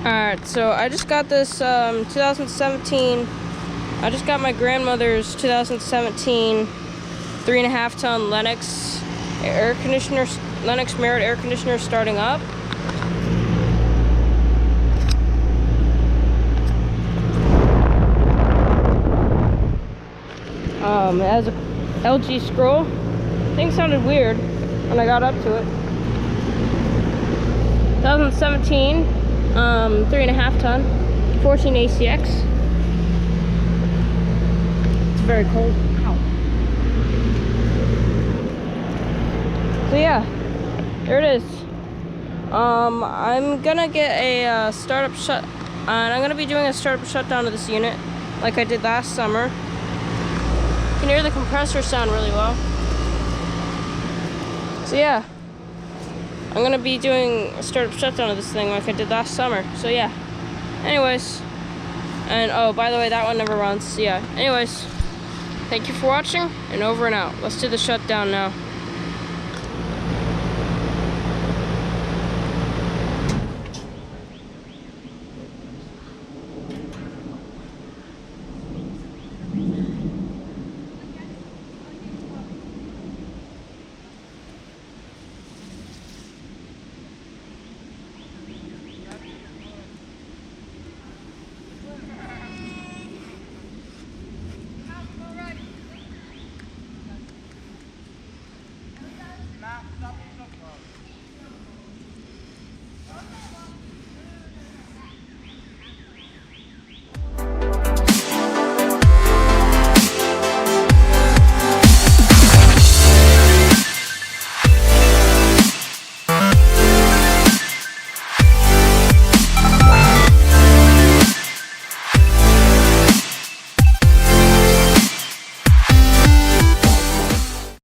Alright, so I just got this 2017. I just got my grandmother's 2017 3.5 ton Lennox air conditioner, Lennox Merit air conditioner starting up. It has a LG scroll. Thing sounded weird when I got up to it. 2017, 3.5 ton, 14 ACX. It's very cold. Ow. So yeah, there it is. I'm gonna get a startup shut, and I'm gonna be doing a startup shutdown of this unit, like I did last summer. You can hear the compressor sound really well. So yeah, I'm gonna be doing a startup shutdown of this thing like I did last summer. So yeah. Anyways, and oh, by the way, that one never runs. So yeah. Anyways, thank you for watching, and over and out. Let's do the shutdown now. Stop.